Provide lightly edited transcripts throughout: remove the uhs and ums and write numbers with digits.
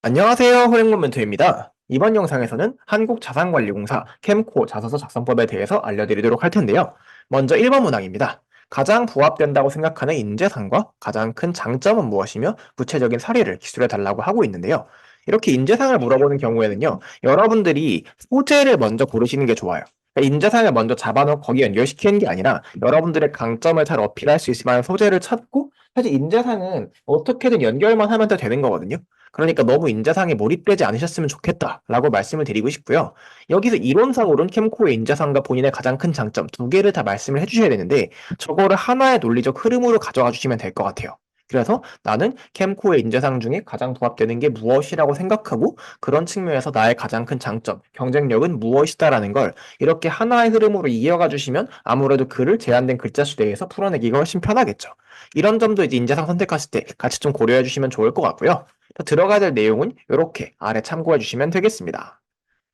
안녕하세요. 호랭몬 멘토입니다. 이번 영상에서는 한국자산관리공사 캠코 자소서 작성법에 대해서 알려드리도록 할 텐데요. 먼저 1번 문항입니다. 가장 부합된다고 생각하는 인재상과 가장 큰 장점은 무엇이며 구체적인 사례를 기술해 달라고 하고 있는데요. 이렇게 인재상을 물어보는 경우에는요, 여러분들이 소재를 먼저 고르시는 게 좋아요. 그러니까 인재상을 먼저 잡아놓고 거기 연결시키는 게 아니라 여러분들의 강점을 잘 어필할 수 있을 만한 소재를 찾고, 사실 인재상은 어떻게든 연결만 하면 더 되는 거거든요. 그러니까 너무 인재상에 몰입되지 않으셨으면 좋겠다라고 말씀을 드리고 싶고요. 여기서 이론상으로는 캠코의 인재상과 본인의 가장 큰 장점 두 개를 다 말씀을 해주셔야 되는데 저거를 하나의 논리적 흐름으로 가져가 주시면 될 것 같아요. 그래서 나는 캠코의 인재상 중에 가장 부합되는 게 무엇이라고 생각하고 그런 측면에서 나의 가장 큰 장점, 경쟁력은 무엇이다라는 걸 이렇게 하나의 흐름으로 이어가 주시면 아무래도 글을 제한된 글자 수 내에서 풀어내기가 훨씬 편하겠죠. 이런 점도 이제 인재상 선택하실 때 같이 좀 고려해 주시면 좋을 것 같고요. 들어가야 될 내용은 이렇게 아래 참고해 주시면 되겠습니다.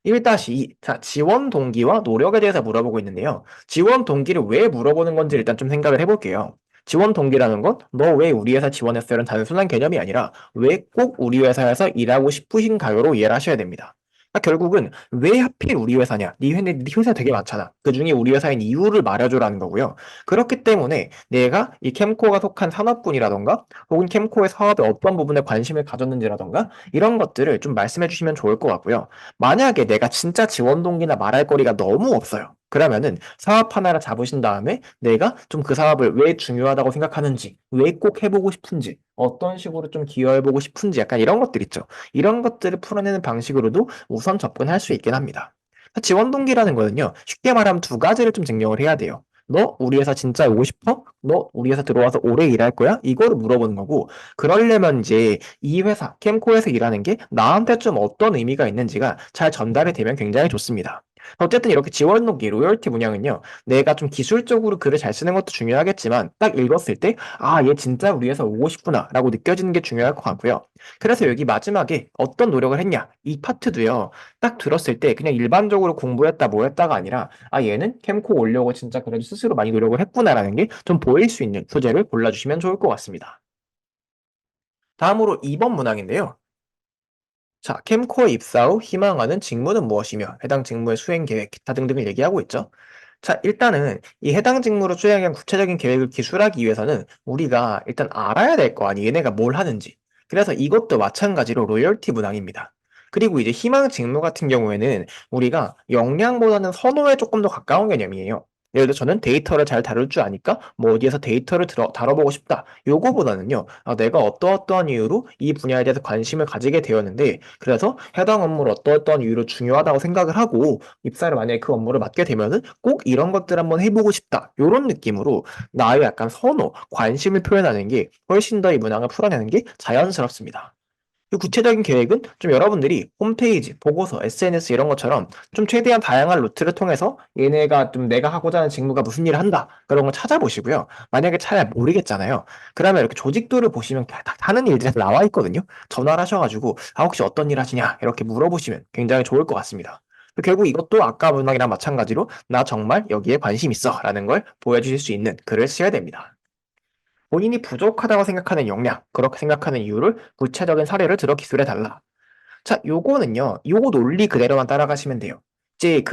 1-2. 자, 지원 동기와 노력에 대해서 물어보고 있는데요. 지원 동기를 왜 물어보는 건지 일단 좀 생각을 해볼게요. 지원 동기라는 건 너 왜 우리 회사 지원했어요는 단순한 개념이 아니라 왜 꼭 우리 회사에서 일하고 싶으신가요로 이해를 하셔야 됩니다. 결국은 왜 하필 우리 회사냐? 네 회사 되게 많잖아. 그중에 우리 회사인 이유를 말해줘라는 거고요. 그렇기 때문에 내가 이 캠코가 속한 산업군이라던가 혹은 캠코의 사업의 어떤 부분에 관심을 가졌는지라던가 이런 것들을 좀 말씀해 주시면 좋을 것 같고요. 만약에 내가 진짜 지원 동기나 말할 거리가 너무 없어요. 그러면은 사업 하나를 잡으신 다음에 내가 좀 그 사업을 왜 중요하다고 생각하는지, 왜 꼭 해보고 싶은지, 어떤 식으로 좀 기여해보고 싶은지 약간 이런 것들 있죠. 이런 것들을 풀어내는 방식으로도 우선 접근할 수 있긴 합니다. 지원 동기라는 거는요, 쉽게 말하면 두 가지를 좀 증명을 해야 돼요. 너 우리 회사 진짜 오고 싶어? 너 우리 회사 들어와서 오래 일할 거야? 이거를 물어보는 거고, 그러려면 이제 이 회사, 캠코에서 일하는 게 나한테 좀 어떤 의미가 있는지가 잘 전달이 되면 굉장히 좋습니다. 어쨌든 이렇게 지원 동기, 로열티 문양은요, 내가 좀 기술적으로 글을 잘 쓰는 것도 중요하겠지만, 딱 읽었을 때, 아, 얘 진짜 우리 회사 오고 싶구나, 라고 느껴지는 게 중요할 것 같고요. 그래서 여기 마지막에 어떤 노력을 했냐, 이 파트도요, 딱 들었을 때 그냥 일반적으로 공부했다 뭐 했다가 아니라 아 얘는 캠코 오려고 진짜 그래도 스스로 많이 노력을 했구나라는 게 좀 보일 수 있는 소재를 골라주시면 좋을 것 같습니다. 다음으로 2번 문항인데요. 자, 캠코에 입사 후 희망하는 직무는 무엇이며 해당 직무의 수행 계획, 기타 등등을 얘기하고 있죠. 자, 일단은 이 해당 직무를 수행하기 위한 구체적인 계획을 기술하기 위해서는 우리가 일단 알아야 될 거 아니에요. 얘네가 뭘 하는지. 그래서 이것도 마찬가지로 로열티 문항입니다. 그리고 이제 희망 직무 같은 경우에는 우리가 역량보다는 선호에 조금 더 가까운 개념이에요. 예를 들어 저는 데이터를 잘 다룰 줄 아니까 뭐 어디에서 데이터를 다뤄보고 싶다. 요거보다는요. 아, 내가 어떠어떠한 이유로 이 분야에 대해서 관심을 가지게 되었는데 그래서 해당 업무를 어떠어떠한 이유로 중요하다고 생각을 하고 입사를 만약에 그 업무를 맡게 되면은 꼭 이런 것들 한번 해보고 싶다. 요런 느낌으로 나의 약간 선호, 관심을 표현하는 게 훨씬 더 이 문항을 풀어내는 게 자연스럽습니다. 그 구체적인 계획은 좀 여러분들이 홈페이지, 보고서, SNS 이런 것처럼 좀 최대한 다양한 루트를 통해서 얘네가 좀 내가 하고자 하는 직무가 무슨 일을 한다. 그런 걸 찾아보시고요. 만약에 잘 모르겠잖아요. 그러면 이렇게 조직도를 보시면 다 하는 일들이 나와 있거든요. 전화를 하셔가지고, 아, 혹시 어떤 일 하시냐? 이렇게 물어보시면 굉장히 좋을 것 같습니다. 결국 이것도 아까 문항이랑 마찬가지로 나 정말 여기에 관심 있어 라는 걸 보여주실 수 있는 글을 써야 됩니다. 본인이 부족하다고 생각하는 역량, 그렇게 생각하는 이유를 구체적인 사례를 들어 기술해 달라. 자, 요거는요, 요거 논리 그대로만 따라가시면 돼요. 이제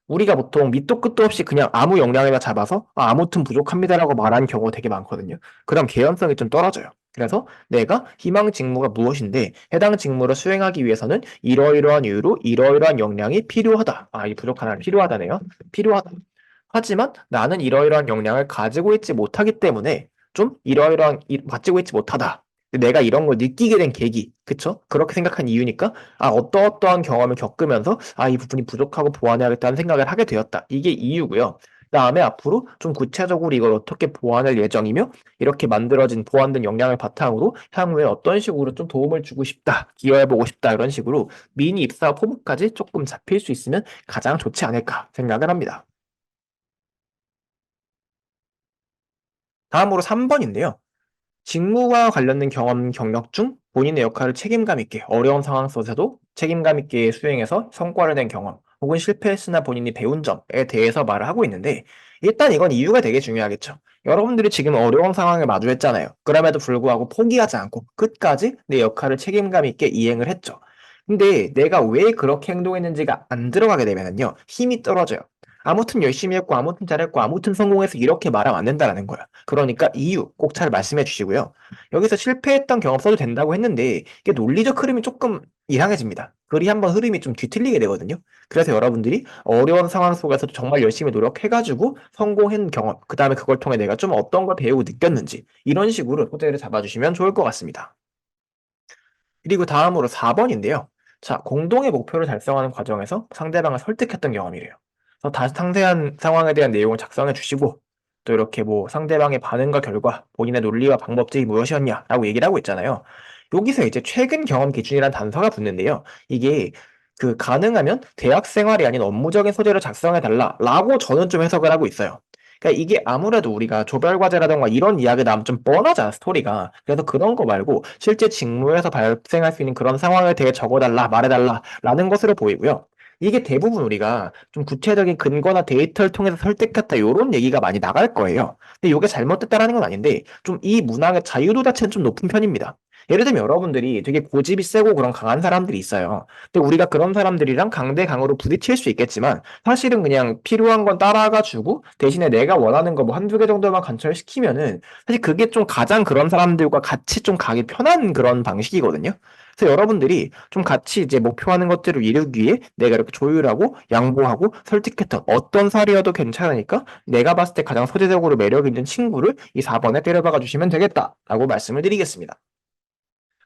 우리가 보통 밑도 끝도 없이 그냥 아무 역량에나 잡아서, 아, 아무튼 부족합니다라고 말하는 경우가 되게 많거든요. 그럼 개연성이 좀 떨어져요. 그래서 내가 희망 직무가 무엇인데, 해당 직무를 수행하기 위해서는 이러이러한 이유로 이러이러한 역량이 필요하다. 아, 이 부족하다, 필요하다네요. 필요하다. 하지만 나는 이러이러한 역량을 가지고 있지 못하기 때문에 좀 가지고 있지 못하다. 내가 이런 걸 느끼게 된 계기, 그쵸? 그렇게 생각한 이유니까, 아, 어떠어떠한 경험을 겪으면서, 아, 이 부분이 부족하고 보완해야겠다는 생각을 하게 되었다. 이게 이유고요. 그다음에 앞으로 좀 구체적으로 이걸 어떻게 보완할 예정이며, 이렇게 만들어진 보완된 역량을 바탕으로 향후에 어떤 식으로 좀 도움을 주고 싶다, 기여해보고 싶다, 이런 식으로 미니 입사 포부까지 조금 잡힐 수 있으면 가장 좋지 않을까 생각을 합니다. 다음으로 3번인데요. 직무와 관련된 경험, 경력 중 본인의 역할을 책임감 있게 어려운 상황 속에서도 책임감 있게 수행해서 성과를 낸 경험 혹은 실패했으나 본인이 배운 점에 대해서 말을 하고 있는데 일단 이건 이유가 되게 중요하겠죠. 여러분들이 지금 어려운 상황에 마주했잖아요. 그럼에도 불구하고 포기하지 않고 끝까지 내 역할을 책임감 있게 이행을 했죠. 근데 내가 왜 그렇게 행동했는지가 안 들어가게 되면은요, 힘이 떨어져요. 아무튼 열심히 했고, 아무튼 잘했고, 아무튼 성공해서 이렇게 말하면 안 된다라는 거야. 그러니까 이유 꼭 잘 말씀해 주시고요. 여기서 실패했던 경험 써도 된다고 했는데, 이게 논리적 흐름이 조금 이상해집니다. 글이 한번 흐름이 좀 뒤틀리게 되거든요. 그래서 여러분들이 어려운 상황 속에서도 정말 열심히 노력해가지고 성공한 경험, 그 다음에 그걸 통해 내가 좀 어떤 걸 배우고 느꼈는지, 이런 식으로 소재를 잡아주시면 좋을 것 같습니다. 그리고 다음으로 4번인데요. 자, 공동의 목표를 달성하는 과정에서 상대방을 설득했던 경험이래요. 그래서 다시 상세한 상황에 대한 내용을 작성해 주시고, 또 이렇게 뭐 상대방의 반응과 결과, 본인의 논리와 방법들이 무엇이었냐라고 얘기를 하고 있잖아요. 여기서 이제 최근 경험 기준이라는 단서가 붙는데요. 이게 가능하면 대학 생활이 아닌 업무적인 소재로 작성해 달라라고 저는 좀 해석을 하고 있어요. 그러니까 이게 아무래도 우리가 조별 과제라든가 이런 이야기 나오면 좀 뻔하잖아, 스토리가. 그래서 그런 거 말고 실제 직무에서 발생할 수 있는 그런 상황에 대해 적어달라, 말해달라라는 것으로 보이고요. 이게 대부분 우리가 좀 구체적인 근거나 데이터를 통해서 설득했다 요런 얘기가 많이 나갈 거예요. 근데 이게 잘못됐다라는 건 아닌데 좀 이 문항의 자유도 자체는 좀 높은 편입니다. 예를 들면 여러분들이 되게 고집이 세고 그런 강한 사람들이 있어요. 근데 우리가 그런 사람들이랑 강대강으로 부딪힐 수 있겠지만 사실은 그냥 필요한 건 따라가 주고 대신에 내가 원하는 거 뭐 한두 개 정도만 관철시키면은 사실 그게 좀 가장 그런 사람들과 같이 좀 가기 편한 그런 방식이거든요. 그래서 여러분들이 좀 같이 이제 목표하는 것들을 이루기 위해 내가 이렇게 조율하고 양보하고 설득했던 어떤 사례여도 괜찮으니까 내가 봤을 때 가장 소재적으로 매력 있는 친구를 이 4번에 때려박아 주시면 되겠다라고 말씀을 드리겠습니다.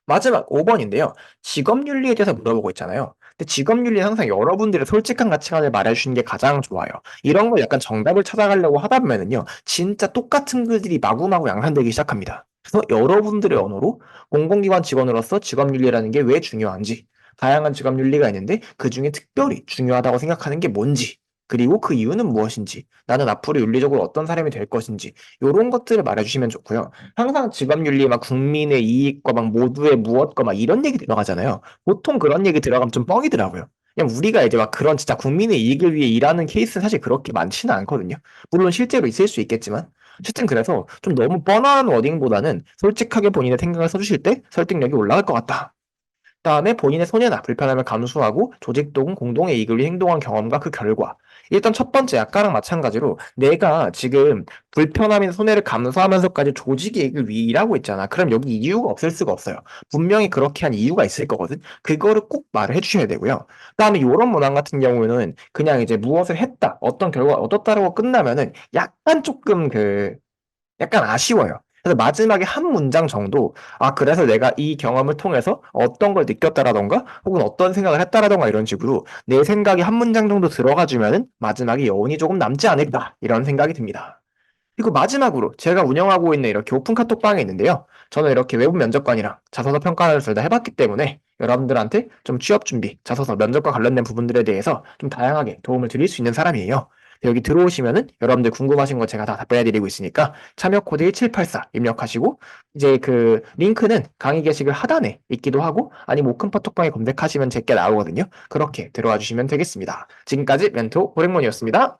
마지막 5번인데요. 직업윤리에 대해서 물어보고 있잖아요. 근데 직업윤리는 항상 여러분들의 솔직한 가치관을 말해주시는 게 가장 좋아요. 이런 걸 약간 정답을 찾아가려고 하다 보면은요. 진짜 똑같은 글들이 마구마구 양산되기 시작합니다. 그래서 여러분들의 언어로 공공기관 직원으로서 직업윤리라는 게 왜 중요한지, 다양한 직업윤리가 있는데 그 중에 특별히 중요하다고 생각하는 게 뭔지, 그리고 그 이유는 무엇인지, 나는 앞으로 윤리적으로 어떤 사람이 될 것인지, 이런 것들을 말해주시면 좋고요. 항상 직업윤리 막 국민의 이익과 막 모두의 무엇과 막 이런 얘기 들어가잖아요. 보통 그런 얘기 들어가면 좀 뻥이더라고요. 그냥 우리가 이제 막 그런 진짜 국민의 이익을 위해 일하는 케이스 사실 그렇게 많지는 않거든요. 물론 실제로 있을 수 있겠지만. 어쨌든 그래서 좀 너무 뻔한 워딩보다는 솔직하게 본인의 생각을 써주실 때 설득력이 올라갈 것 같다. 다음에 본인의 손해나 불편함을 감수하고 조직 또는 공동의 이익을 위해 행동한 경험과 그 결과. 일단 첫 번째 아까랑 마찬가지로 내가 지금 불편함이나 손해를 감수하면서까지 조직 이익을 위해 일하고 있잖아. 그럼 여기 이유가 없을 수가 없어요. 분명히 그렇게 한 이유가 있을 거거든. 그거를 꼭 말을 해주셔야 되고요. 그다음에 이런 문항 같은 경우에는 그냥 이제 무엇을 했다, 어떤 결과가 얻었다라고 끝나면은 약간 조금 약간 아쉬워요. 그래서 마지막에 한 문장 정도, 아, 그래서 내가 이 경험을 통해서 어떤 걸 느꼈다라던가, 혹은 어떤 생각을 했다라던가 이런 식으로 내 생각이 한 문장 정도 들어가주면은 마지막에 여운이 조금 남지 않을까, 이런 생각이 듭니다. 그리고 마지막으로 제가 운영하고 있는 이렇게 오픈 카톡방이 있는데요. 저는 이렇게 외부 면접관이랑 자소서 평가를 둘 다 해봤기 때문에 여러분들한테 좀 취업 준비, 자소서, 면접과 관련된 부분들에 대해서 좀 다양하게 도움을 드릴 수 있는 사람이에요. 여기 들어오시면은 여러분들 궁금하신 거 제가 다 답변해드리고 있으니까 참여 코드 1784 입력하시고 이제 그 링크는 강의 게시글 하단에 있기도 하고 아니면 오픈 카톡방에 검색하시면 제게 나오거든요. 그렇게 들어와 주시면 되겠습니다. 지금까지 멘토 호랭몬이었습니다.